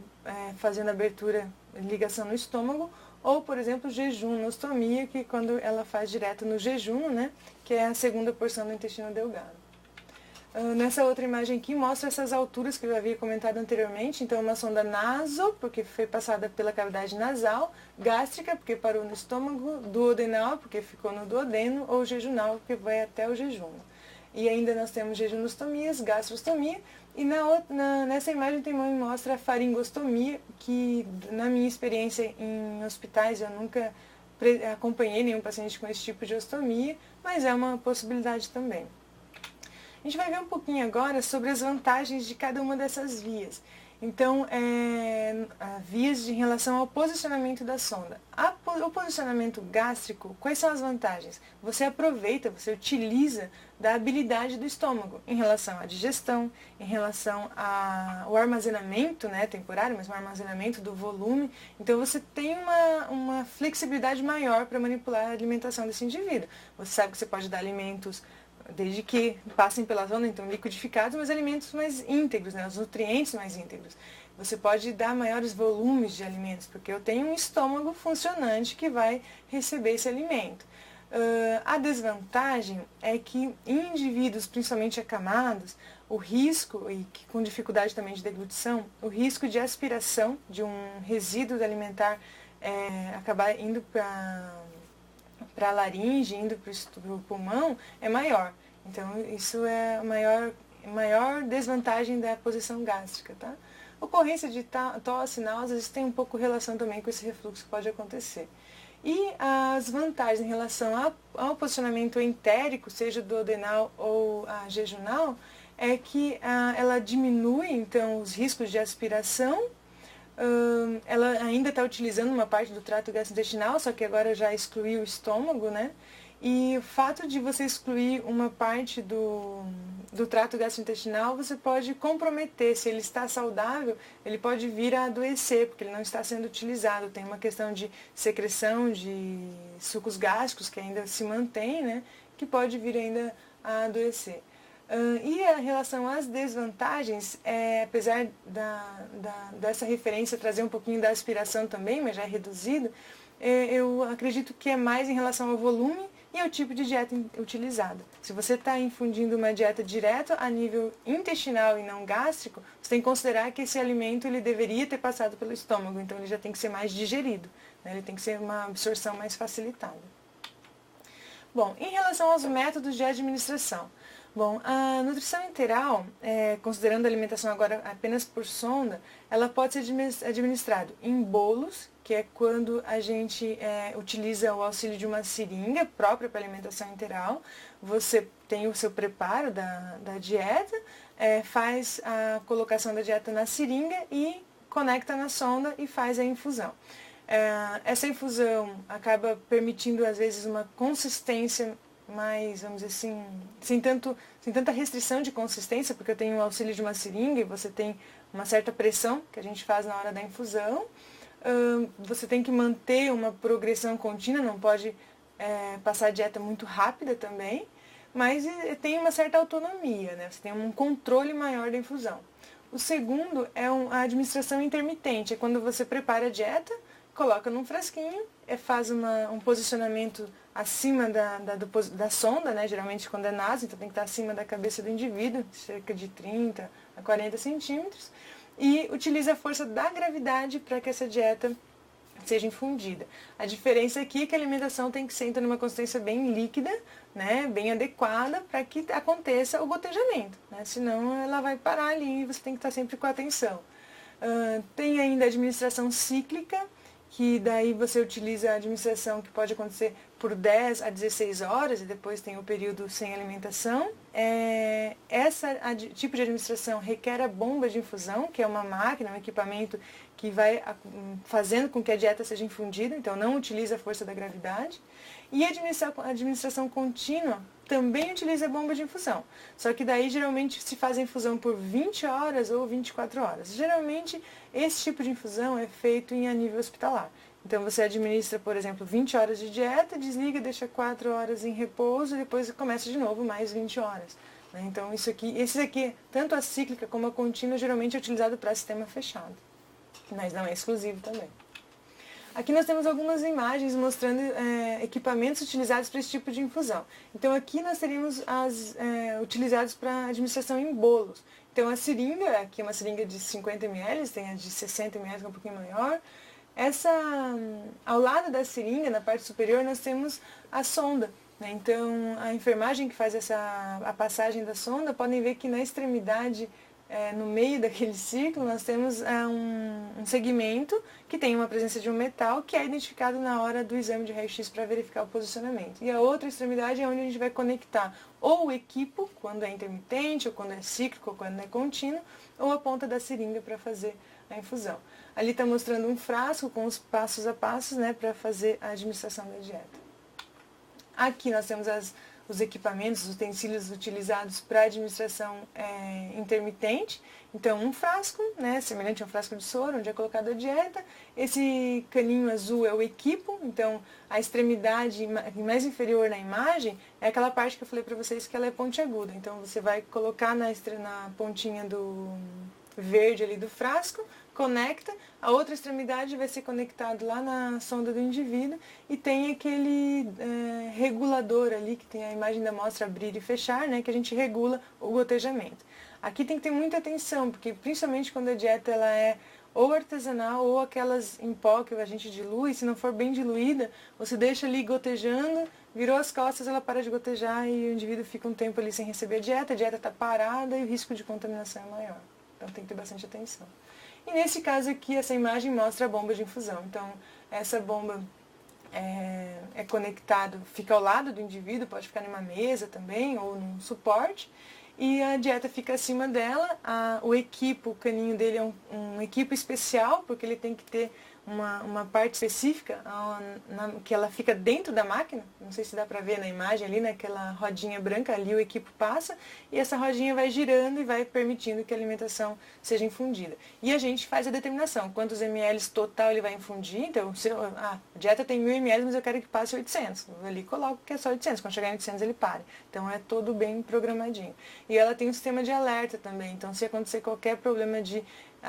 fazendo abertura, ligação no estômago, ou, por exemplo, jejunostomia, que quando ela faz direto no jejum, né, que é a segunda porção do intestino delgado. Nessa outra imagem aqui mostra essas alturas que eu havia comentado anteriormente. Então, uma sonda naso, porque foi passada pela cavidade nasal, gástrica, porque parou no estômago, duodenal, porque ficou no duodeno, ou jejunal, porque vai até o jejum. E ainda nós temos jejunostomias, gastrostomia, e nessa imagem também mostra a faringostomia, que na minha experiência em hospitais eu nunca acompanhei nenhum paciente com esse tipo de ostomia, mas é uma possibilidade também. A gente vai ver um pouquinho agora sobre as vantagens de cada uma dessas vias. Então, vias em relação ao posicionamento da sonda. O posicionamento gástrico, quais são as vantagens? Você aproveita, você utiliza da habilidade do estômago em relação à digestão, em relação ao armazenamento, né, temporário, mas um armazenamento do volume. Então, você tem uma flexibilidade maior para manipular a alimentação desse indivíduo. Você sabe que você pode dar alimentos desde que passem pela zona, então liquidificados, mas alimentos mais íntegros, né, os nutrientes mais íntegros. Você pode dar maiores volumes de alimentos, porque eu tenho um estômago funcionante que vai receber esse alimento. A desvantagem é que em indivíduos, principalmente acamados, o risco, e com dificuldade também de deglutição, o risco de aspiração de um resíduo alimentar acabar indo para a laringe, indo para o pulmão, é maior. Então, isso é a maior desvantagem da posição gástrica, tá? Ocorrência de tosse, náuseas, isso tem um pouco relação também com esse refluxo que pode acontecer. E as vantagens em relação ao posicionamento entérico, seja duodenal ou jejunal, é que ela diminui, então, os riscos de aspiração. Ela ainda está utilizando uma parte do trato gastrointestinal, só que agora já excluiu o estômago, né? E o fato de você excluir uma parte do trato gastrointestinal, você pode comprometer. Se ele está saudável, ele pode vir a adoecer, porque ele não está sendo utilizado. Tem uma questão de secreção de sucos gástricos que ainda se mantém, né? Que pode vir ainda a adoecer. E em relação às desvantagens, apesar dessa referência trazer um pouquinho da aspiração também, mas já é reduzido, eu acredito que é mais em relação ao volume e ao tipo de dieta utilizada. Se você está infundindo uma dieta direto a nível intestinal e não gástrico, você tem que considerar que esse alimento ele deveria ter passado pelo estômago, então ele já tem que ser mais digerido, né? Ele tem que ser uma absorção mais facilitada. Bom, em relação aos métodos de administração, Bom, a nutrição enteral, considerando a alimentação agora apenas por sonda, ela pode ser administrada em bolos, que é quando a gente utiliza o auxílio de uma seringa própria para alimentação enteral. Você tem o seu preparo da dieta, faz a colocação da dieta na seringa e conecta na sonda e faz a infusão. Essa infusão acaba permitindo, às vezes, uma consistência mais, vamos dizer assim, sem tanta restrição de consistência, porque eu tenho o auxílio de uma seringa e você tem uma certa pressão que a gente faz na hora da infusão. Você tem que manter uma progressão contínua, não pode passar a dieta muito rápida também, mas tem uma certa autonomia, né? Você tem um controle maior da infusão. O segundo é a administração intermitente, é quando você prepara a dieta, coloca num frasquinho, faz um posicionamento acima da sonda, né? Geralmente quando é naso, então tem que estar acima da cabeça do indivíduo, cerca de 30 a 40 centímetros, e utiliza a força da gravidade para que essa dieta seja infundida. A diferença aqui é que a alimentação tem que ser então, numa consistência bem líquida, né? Bem adequada para que aconteça o gotejamento, né? Senão ela vai parar ali e você tem que estar sempre com atenção. Tem ainda a administração cíclica, que daí você utiliza a administração que pode acontecer por 10 a 16 horas e depois tem o período sem alimentação. Esse tipo de administração requer a bomba de infusão, que é uma máquina, um equipamento que vai fazendo com que a dieta seja infundida, então não utiliza a força da gravidade. E a administração contínua também utiliza a bomba de infusão, só que daí geralmente se faz a infusão por 20 horas ou 24 horas. Geralmente esse tipo de infusão é feito a nível hospitalar. Então você administra, por exemplo, 20 horas de dieta, desliga, deixa 4 horas em repouso e depois começa de novo mais 20 horas. Né? Então esses aqui, tanto a cíclica como a contínua, geralmente é utilizado para sistema fechado, mas não é exclusivo também. Aqui nós temos algumas imagens mostrando equipamentos utilizados para esse tipo de infusão. Então aqui nós teríamos utilizados para administração em bolos. Então a seringa, aqui é uma seringa de 50 ml, tem a de 60 ml, que é um pouquinho maior. Ao lado da seringa, na parte superior, nós temos a sonda. Né? Então a enfermagem que faz a passagem da sonda, podem ver que na extremidade, no meio daquele círculo, nós temos um segmento que tem uma presença de um metal que é identificado na hora do exame de raio-x para verificar o posicionamento. E a outra extremidade é onde a gente vai conectar ou o equipo, quando é intermitente, ou quando é cíclico, ou quando é contínuo, ou a ponta da seringa para fazer a infusão. Ali está mostrando um frasco com os passos a passos, né, para fazer a administração da dieta. Aqui nós temos os equipamentos, os utensílios utilizados para administração intermitente. Então, um frasco, né, semelhante a um frasco de soro, onde é colocada a dieta. Esse caninho azul é o equipo, então a extremidade mais inferior na imagem é aquela parte que eu falei para vocês que ela é pontiaguda. Então, você vai colocar na pontinha do verde ali do frasco, conecta, a outra extremidade vai ser conectado lá na sonda do indivíduo e tem aquele regulador ali, que tem a imagem da amostra abrir e fechar, né, que a gente regula o gotejamento. Aqui tem que ter muita atenção, porque principalmente quando a dieta ela é ou artesanal ou aquelas em pó que a gente dilui, se não for bem diluída, você deixa ali gotejando, virou as costas, ela para de gotejar e o indivíduo fica um tempo ali sem receber a dieta está parada e o risco de contaminação é maior. Então tem que ter bastante atenção. E nesse caso aqui, essa imagem mostra a bomba de infusão. Então, essa bomba é conectado, fica ao lado do indivíduo, pode ficar numa mesa também, ou num suporte, e a dieta fica acima dela. O equipo, o caninho dele é um equipo especial, porque ele tem que ter uma parte específica que ela fica dentro da máquina, não sei se dá para ver na imagem ali, naquela rodinha branca, ali o equipo passa e essa rodinha vai girando e vai permitindo que a alimentação seja infundida. E a gente faz a determinação, quantos ml total ele vai infundir, então a dieta tem 1000 ml, mas eu quero que passe 800, eu ali coloco que é só 800, quando chegar em 800 ele para. Então é todo bem programadinho. E ela tem um sistema de alerta também, então se acontecer qualquer problema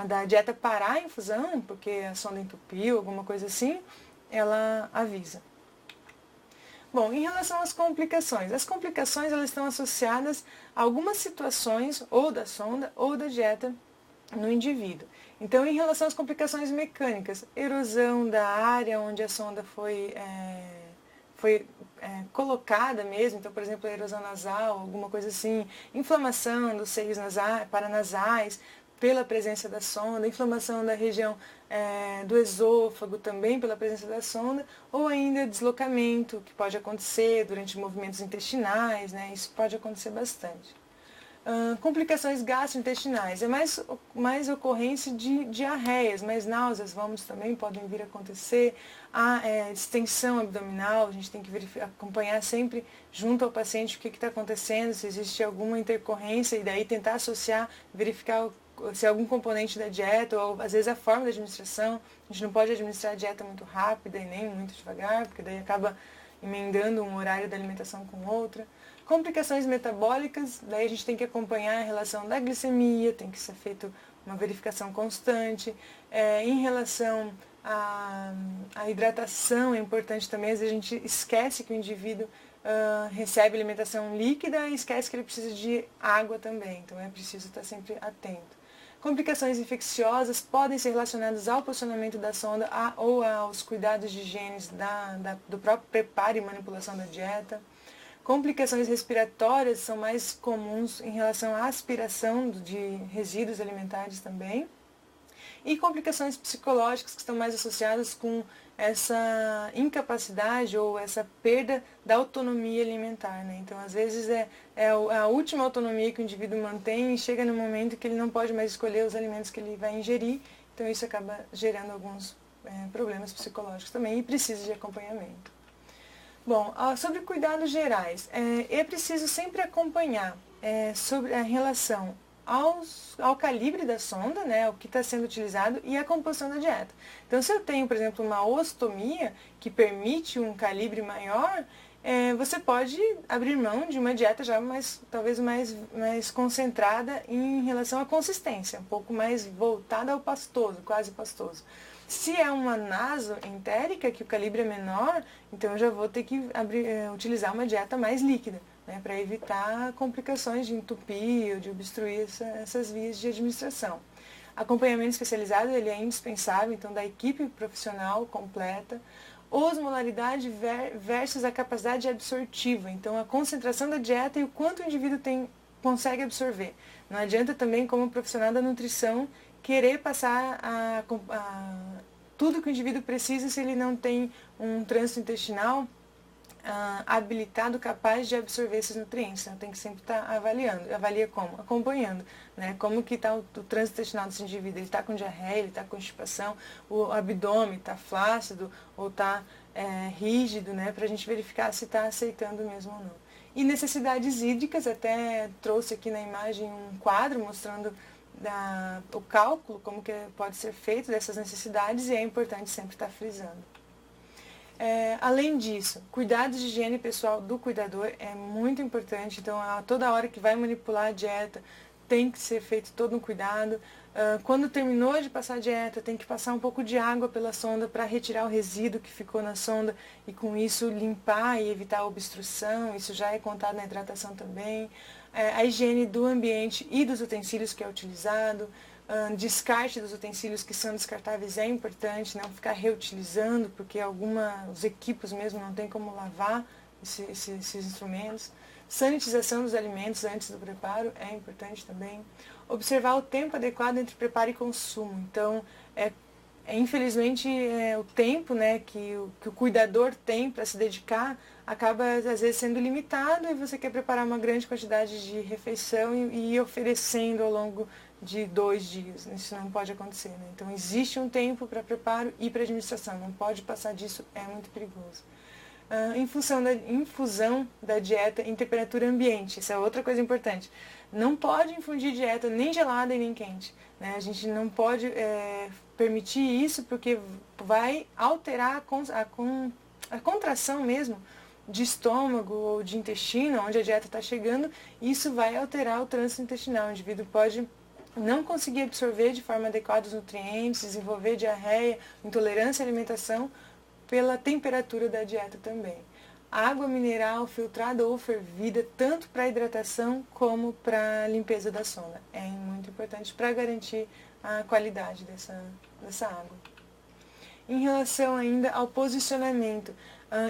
da dieta parar a infusão, porque a sonda entupiu, alguma coisa assim, ela avisa. Bom, em relação às complicações, as complicações elas estão associadas a algumas situações, ou da sonda, ou da dieta no indivíduo. Então, em relação às complicações mecânicas, erosão da área onde a sonda foi colocada mesmo, então, por exemplo, erosão nasal, alguma coisa assim, inflamação dos seios paranasais, pela presença da sonda, inflamação da região do esôfago também pela presença da sonda, ou ainda deslocamento, que pode acontecer durante movimentos intestinais, né? Isso pode acontecer bastante. Complicações gastrointestinais, é mais ocorrência de diarreias, mas náuseas, vômitos também podem vir a acontecer. A distensão abdominal, a gente tem que acompanhar sempre junto ao paciente o que está acontecendo, se existe alguma intercorrência, e daí tentar associar, verificar se é algum componente da dieta, ou às vezes a forma da administração. A gente não pode administrar a dieta muito rápida e nem muito devagar, porque daí acaba emendando um horário da alimentação com outra. Complicações metabólicas, daí a gente tem que acompanhar a relação da glicemia, tem que ser feita uma verificação constante. Em relação à hidratação, é importante também, às vezes a gente esquece que o indivíduo recebe alimentação líquida e esquece que ele precisa de água também, então é preciso estar sempre atento. Complicações infecciosas podem ser relacionadas ao posicionamento da sonda ou aos cuidados de higiene do próprio preparo e manipulação da dieta. Complicações respiratórias são mais comuns em relação à aspiração de resíduos alimentares também. E complicações psicológicas que estão mais associadas com essa incapacidade ou essa perda da autonomia alimentar, né? Então, às vezes, é a última autonomia que o indivíduo mantém e chega no momento que ele não pode mais escolher os alimentos que ele vai ingerir. Então, isso acaba gerando alguns problemas psicológicos também e precisa de acompanhamento. Bom, sobre cuidados gerais, é preciso sempre acompanhar sobre a relação ao calibre da sonda, né, o que está sendo utilizado, e a composição da dieta. Então, se eu tenho, por exemplo, uma ostomia que permite um calibre maior, você pode abrir mão de uma dieta já talvez mais concentrada em relação à consistência, um pouco mais voltada ao pastoso, quase pastoso. Se é uma nasoentérica, que o calibre é menor, então eu já vou ter que utilizar uma dieta mais líquida, né, para evitar complicações de entupir ou de obstruir essas vias de administração. Acompanhamento especializado ele é indispensável, então, da equipe profissional completa. Osmolaridade versus a capacidade absortiva, então a concentração da dieta e o quanto o indivíduo consegue absorver. Não adianta também, como profissional da nutrição, querer passar tudo que o indivíduo precisa se ele não tem um trânsito intestinal habilitado, capaz de absorver esses nutrientes. Então, tem que sempre estar avaliando. Avalia como? Acompanhando, né? Como que está o trânsito intestinal desse indivíduo. Ele está com diarreia, ele está com constipação, o abdômen está flácido ou está rígido, né? Para a gente verificar se está aceitando mesmo ou não. E necessidades hídricas, até trouxe aqui na imagem um quadro mostrando o cálculo, como que pode ser feito dessas necessidades, e é importante sempre estar frisando. Além disso, cuidados de higiene pessoal do cuidador é muito importante, então toda hora que vai manipular a dieta tem que ser feito todo um cuidado. Quando terminou de passar a dieta, tem que passar um pouco de água pela sonda para retirar o resíduo que ficou na sonda e com isso limpar e evitar a obstrução, isso já é contado na hidratação também. A higiene do ambiente e dos utensílios que é utilizado. Descarte dos utensílios que são descartáveis é importante, não ficar reutilizando, porque os equipos mesmo não tem como lavar esses instrumentos. Sanitização dos alimentos antes do preparo é importante também. Observar o tempo adequado entre preparo e consumo. Então, infelizmente, o tempo, né, que o cuidador tem para se dedicar acaba, às vezes, sendo limitado, e você quer preparar uma grande quantidade de refeição e ir oferecendo ao longo de 2 dias. Isso não pode acontecer, né? Então, existe um tempo para preparo e para administração. Não pode passar disso, é muito perigoso. Em função da infusão da dieta em temperatura ambiente. Essa é outra coisa importante. Não pode infundir dieta nem gelada e nem quente, né? A gente não pode permitir isso, porque vai alterar a contração mesmo de estômago ou de intestino, onde a dieta está chegando. Isso vai alterar o trânsito intestinal. O indivíduo pode não conseguir absorver de forma adequada os nutrientes, desenvolver diarreia, intolerância à alimentação, pela temperatura da dieta também. Água mineral filtrada ou fervida, tanto para hidratação como para limpeza da sonda. É muito importante para garantir a qualidade dessa água. Em relação ainda ao posicionamento,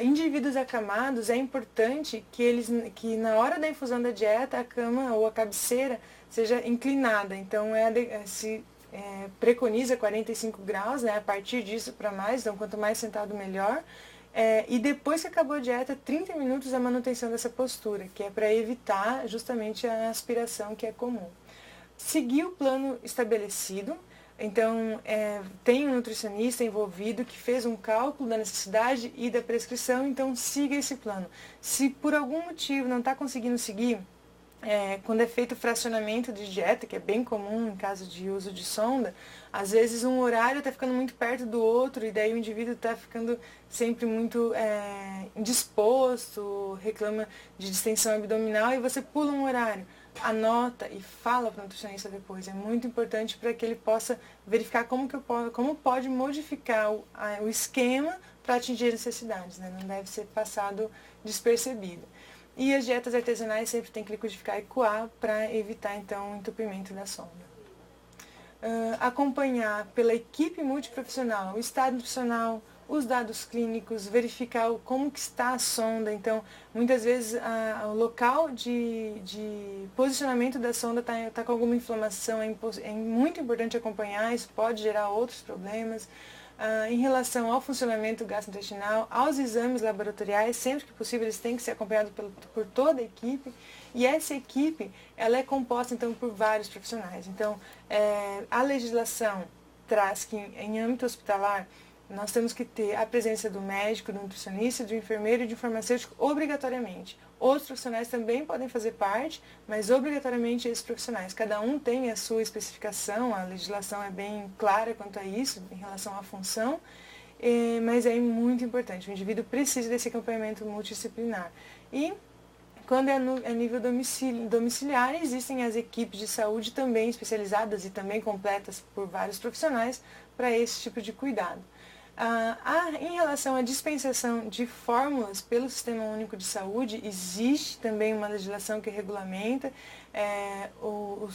Indivíduos acamados, é importante que na hora da infusão da dieta, a cama ou a cabeceira seja inclinada. Então, se preconiza 45 graus, né, a partir disso para mais, então quanto mais sentado melhor. E depois que acabou a dieta, 30 minutos a manutenção dessa postura, que é para evitar justamente a aspiração que é comum. Seguir o plano estabelecido, então tem um nutricionista envolvido que fez um cálculo da necessidade e da prescrição, então siga esse plano. Se por algum motivo não está conseguindo seguir, quando é feito o fracionamento de dieta, que é bem comum em caso de uso de sonda, às vezes um horário está ficando muito perto do outro e daí o indivíduo está ficando sempre muito indisposto, reclama de distensão abdominal e você pula um horário. Anota e fala para o nutricionista depois. É muito importante para que ele possa verificar como pode modificar o esquema para atingir as necessidades, né? Não deve ser passado despercebido. E as dietas artesanais sempre tem que liquidificar e coar para evitar, então, o entupimento da sonda. Acompanhar pela equipe multiprofissional o estado nutricional, os dados clínicos, verificar como que está a sonda. Então, muitas vezes o local de posicionamento da sonda está com alguma inflamação, é muito importante acompanhar, isso pode gerar outros problemas. Em relação ao funcionamento gastrointestinal, aos exames laboratoriais, sempre que possível eles têm que ser acompanhados por toda a equipe, e essa equipe ela é composta então por vários profissionais. Então, a legislação traz que em âmbito hospitalar nós temos que ter a presença do médico, do nutricionista, do enfermeiro e do farmacêutico obrigatoriamente. Outros profissionais também podem fazer parte, mas obrigatoriamente esses profissionais. Cada um tem a sua especificação, a legislação é bem clara quanto a isso, em relação à função, mas é muito importante. O indivíduo precisa desse acompanhamento multidisciplinar. E quando é a nível domiciliar, existem as equipes de saúde também especializadas e também completas por vários profissionais para esse tipo de cuidado. Em relação à dispensação de fórmulas pelo Sistema Único de Saúde, existe também uma legislação que regulamenta. O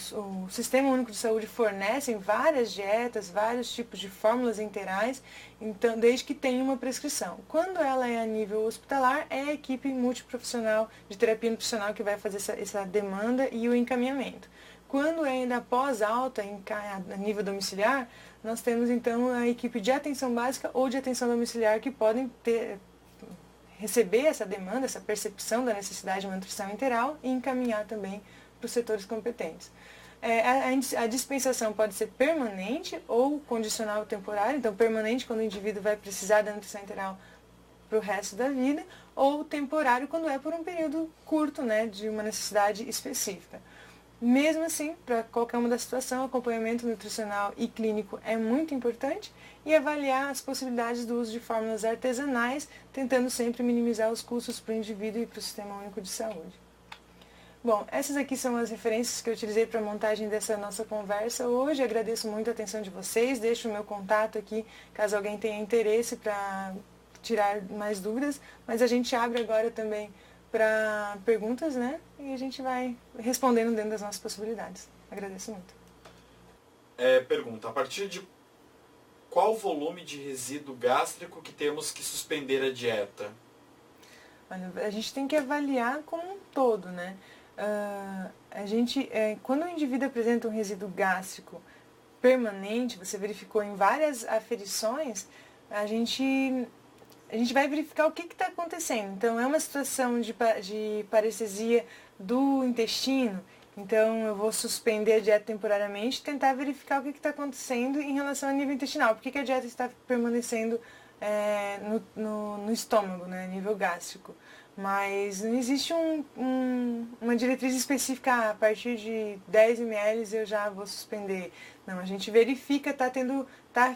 Sistema Único de Saúde fornece várias dietas, vários tipos de fórmulas interais, então, desde que tenha uma prescrição. Quando ela é a nível hospitalar, é a equipe multiprofissional de terapia nutricional que vai fazer essa demanda e o encaminhamento. Quando é ainda após alta, a nível domiciliar, nós temos então a equipe de atenção básica ou de atenção domiciliar que podem receber essa demanda, essa percepção da necessidade de uma nutrição integral e encaminhar também para os setores competentes. A dispensação pode ser permanente ou condicional temporária, então permanente quando o indivíduo vai precisar da nutrição integral para o resto da vida, ou temporário quando é por um período curto, né, de uma necessidade específica. Mesmo assim, para qualquer uma das situações, o acompanhamento nutricional e clínico é muito importante e avaliar as possibilidades do uso de fórmulas artesanais, tentando sempre minimizar os custos para o indivíduo e para o Sistema Único de Saúde. Bom, essas aqui são as referências que eu utilizei para a montagem dessa nossa conversa hoje. Agradeço muito a atenção de vocês, deixo o meu contato aqui, caso alguém tenha interesse para tirar mais dúvidas, mas a gente abre agora também para perguntas, né? E a gente vai respondendo dentro das nossas possibilidades. Agradeço muito. Pergunta, a partir de qual volume de resíduo gástrico que temos que suspender a dieta? Olha, a gente tem que avaliar como um todo, né? Quando o indivíduo apresenta um resíduo gástrico permanente, você verificou em várias aferições, a gente vai verificar o que está acontecendo. Então, é uma situação de parestesia do intestino, então eu vou suspender a dieta temporariamente e tentar verificar o que está acontecendo em relação ao nível intestinal. Por que a dieta está permanecendo no estômago, né, nível gástrico. Mas não existe uma diretriz específica, a partir de 10 ml eu já vou suspender. Não, a gente verifica, tá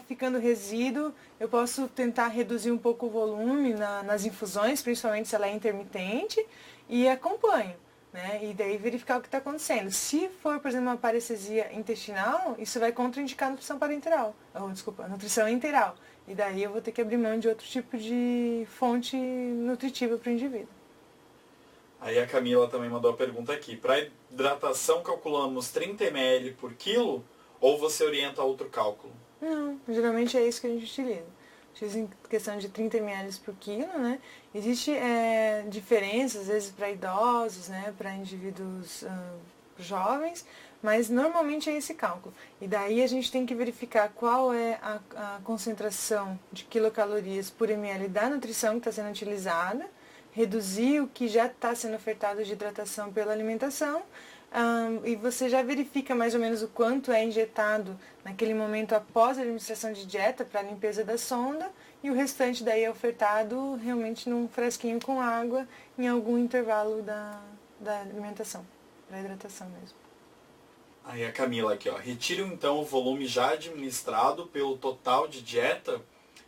ficando resíduo, eu posso tentar reduzir um pouco o volume nas infusões, principalmente se ela é intermitente, e acompanho, né? E daí verificar o que está acontecendo. Se for, por exemplo, uma parestesia intestinal, isso vai contraindicar a nutrição parenteral, a nutrição enteral. E daí eu vou ter que abrir mão de outro tipo de fonte nutritiva para o indivíduo. Aí a Camila também mandou a pergunta aqui. Para hidratação calculamos 30 ml por quilo ou você orienta outro cálculo? Não, geralmente é isso que a gente utiliza. X em questão de 30 ml por quilo, né? Existe diferença, às vezes, para idosos, né? Para indivíduos jovens, mas normalmente é esse cálculo. E daí a gente tem que verificar qual é a concentração de quilocalorias por ml da nutrição que está sendo utilizada, reduzir o que já está sendo ofertado de hidratação pela alimentação, e você já verifica mais ou menos o quanto é injetado naquele momento após a administração de dieta para a limpeza da sonda, e o restante daí é ofertado realmente num frasquinho com água em algum intervalo da alimentação, para hidratação mesmo. Aí a Camila aqui, ó. Retiro então o volume já administrado pelo total de dieta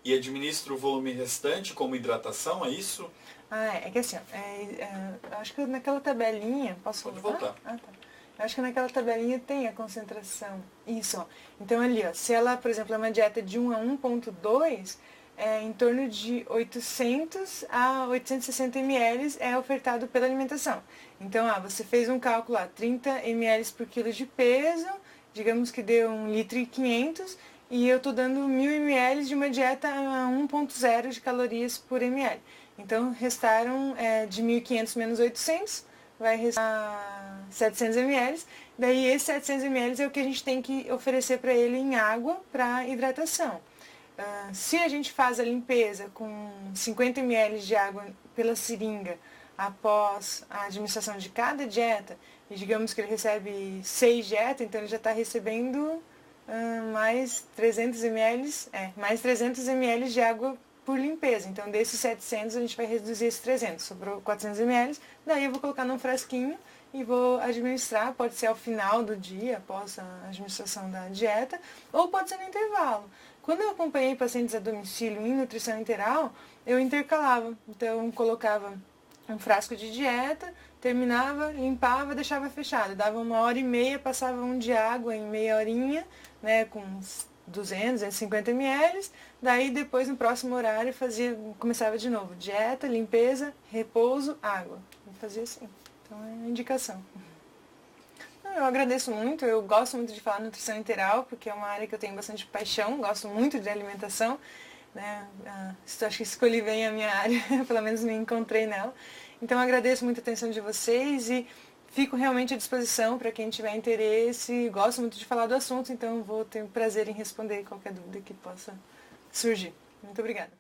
e administro o volume restante como hidratação, é isso? É que assim, acho que naquela tabelinha, posso Pode voltar? Tá. Acho que naquela tabelinha tem a concentração. Isso, ó. Então ali, ó, se ela, por exemplo, é uma dieta de 1 a 1,2, em torno de 800 a 860 ml é ofertado pela alimentação. Então, você fez um cálculo lá, 30 ml por quilo de peso, digamos que deu 1,5 litro, e eu estou dando 1.000 ml de uma dieta a 1,0 de calorias por ml. Então, restaram de 1.500 menos 800, vai restar 700 ml. Daí, esses 700 ml é o que a gente tem que oferecer para ele em água para hidratação. Se a gente faz a limpeza com 50 ml de água pela seringa após a administração de cada dieta, e digamos que ele recebe 6 dietas, então ele já está recebendo mais 300 ml de água por limpeza. Então, desses 700, a gente vai reduzir esses 300. Sobrou 400 ml, daí eu vou colocar num frasquinho e vou administrar, pode ser ao final do dia, após a administração da dieta, ou pode ser no intervalo. Quando eu acompanhei pacientes a domicílio em nutrição enteral, eu intercalava. Então, colocava um frasco de dieta, terminava, limpava, deixava fechado. Dava 1h30, passava um de água em meia horinha, né, com 200, 250 ml. Daí, depois, no próximo horário, começava de novo. Dieta, limpeza, repouso, água. Eu fazia assim. Então, é a indicação. Eu agradeço muito, eu gosto muito de falar nutrição integral, porque é uma área que eu tenho bastante paixão, gosto muito de alimentação, né? Acho que escolhi bem a minha área, pelo menos me encontrei nela. Então, agradeço muito a atenção de vocês e fico realmente à disposição para quem tiver interesse. Gosto muito de falar do assunto, então vou ter o prazer em responder qualquer dúvida que possa surgir. Muito obrigada.